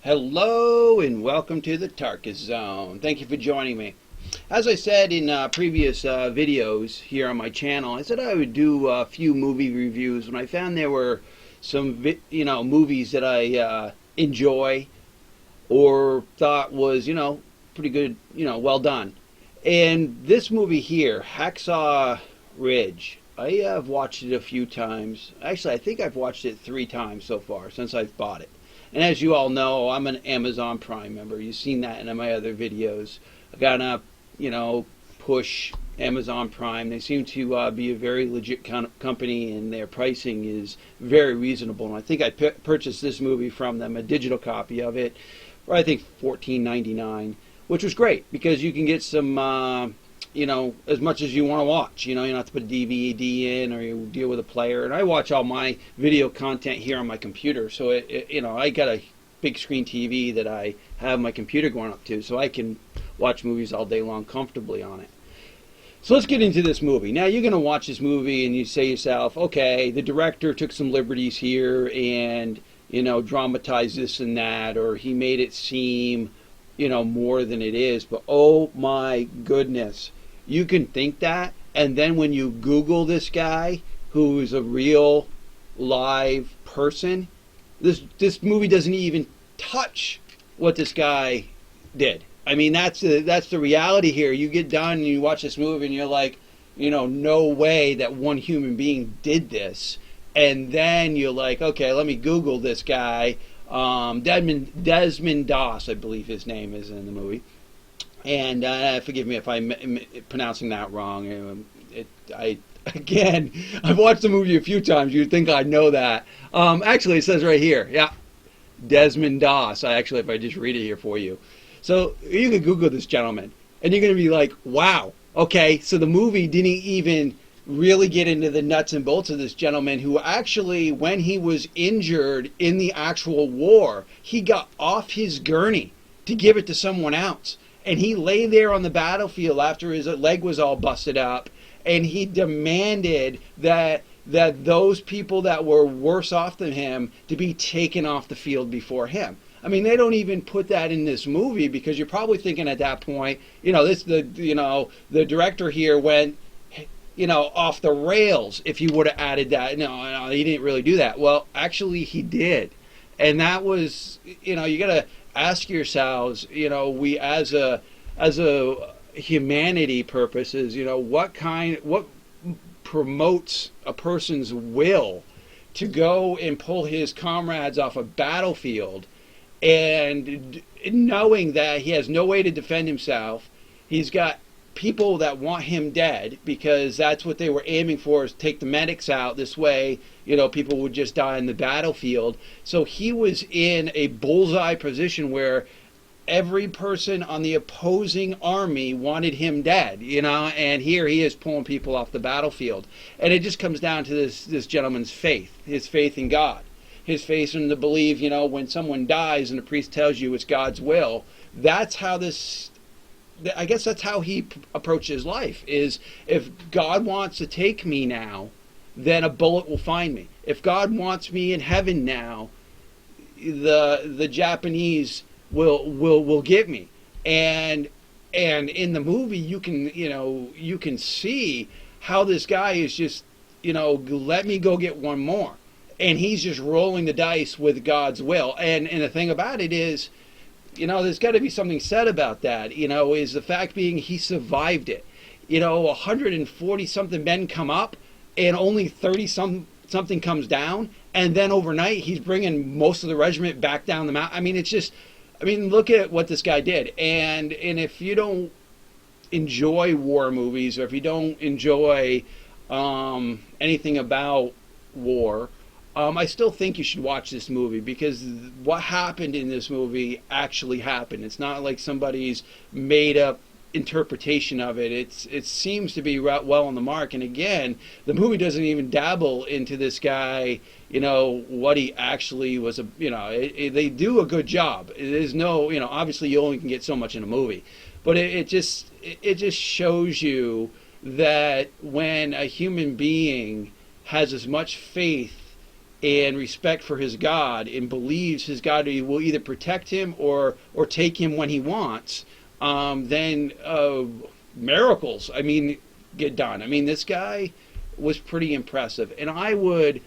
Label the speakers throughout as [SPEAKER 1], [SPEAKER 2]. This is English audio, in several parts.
[SPEAKER 1] Hello and welcome to the Tarkis Zone. Thank you for joining me. As I said in previous videos here on my channel, I said I would do a few movie reviews when I found there were some movies that I enjoy or thought was pretty good, well done. And this movie here, Hacksaw Ridge, I have watched it a few times. Actually, I think I've watched it 3 times so far since I've bought it. And as you all know, I'm an Amazon Prime member. You've seen that in my other videos. I gotta, push Amazon Prime. They seem to be a very legit company, and their pricing is very reasonable. And I think I purchased this movie from them, a digital copy of it, for I think $14.99, which was great because you can get some, as much as you want to watch. You don't have to put a DVD in or you deal with a player. And I watch all my video content here on my computer. So, I got a big screen TV that I have my computer going up to, so I can watch movies all day long comfortably on it. So let's get into this movie. Now, you're going to watch this movie and you say to yourself, okay, the director took some liberties here and, dramatized this and that, or he made it seem, more than it is. But, oh my goodness. You can think that, and then when you Google this guy, who is a real live person, this movie doesn't even touch what this guy did. I mean, that's the reality here. You get done and you watch this movie and you're like, no way that one human being did this. And then you're like, okay, let me Google this guy. Desmond Doss, I believe his name is in the movie. And forgive me if I'm pronouncing that wrong. I've watched the movie a few times. You'd think I know that. Actually, it says right here, yeah, Desmond Doss. If I just read it here for you. So you can Google this gentleman, and you're going to be like, wow, okay, so the movie didn't even really get into the nuts and bolts of this gentleman who actually, when he was injured in the actual war, he got off his gurney to give it to someone else. And he lay there on the battlefield after his leg was all busted up, and he demanded that those people that were worse off than him to be taken off the field before him. I mean, they don't even put that in this movie because you're probably thinking at that point, the director here went, off the rails if he would have added that. No, he didn't really do that. Well, actually, he did, and that was, you gotta ask yourselves, we as a humanity purposes, what promotes a person's will to go and pull his comrades off a battlefield, and knowing that he has no way to defend himself. He's got people that want him dead because that's what they were aiming for, is take the medics out. This way, people would just die in the battlefield. So he was in a bullseye position where every person on the opposing army wanted him dead, and here he is pulling people off the battlefield. And it just comes down to this gentleman's faith, his faith in God, his faith in the belief, when someone dies and the priest tells you it's God's will. That's how that's how he approaches life, is if God wants to take me now, then a bullet will find me. If God wants me in heaven now, the Japanese will get me. And in the movie you can see how this guy is just, let me go get one more. And he's just rolling the dice with God's will. And the thing about it is, there's got to be something said about that, is the fact being he survived it. 140 something men come up and only 30 something comes down. And then overnight he's bringing most of the regiment back down the mountain. I mean, look at what this guy did. And if you don't enjoy war movies, or if you don't enjoy anything about war, I still think you should watch this movie, because what happened in this movie actually happened. It's not like somebody's made up interpretation of it. It seems to be well on the mark. And again, the movie doesn't even dabble into this guy, what he actually was. They do a good job. There's no, obviously you only can get so much in a movie, but it just shows you that when a human being has as much faith and respect for his God, and believes his God will either protect him or take him when he wants, then miracles, I mean, get done. I mean, this guy was pretty impressive, and I would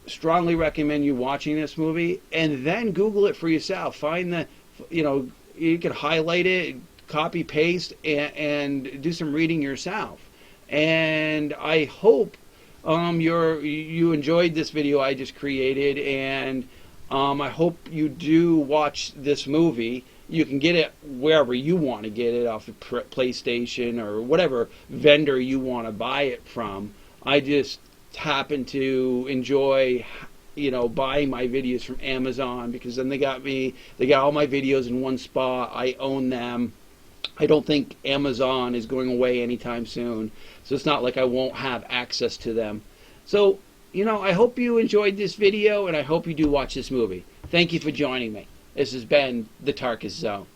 [SPEAKER 1] strongly recommend you watching this movie and then Google it for yourself. Find the, you can highlight it, copy paste, and do some reading yourself. And I hope you enjoyed this video I just created, and I hope you do watch this movie. You can get it wherever you want to get it, off of PlayStation or whatever vendor you want to buy it from. I just happen to enjoy, buying my videos from Amazon, because then they got all my videos in one spot. I own them. I don't think Amazon is going away anytime soon, so it's not like I won't have access to them. So, I hope you enjoyed this video, and I hope you do watch this movie. Thank you for joining me. This has been the Tarkis Zone.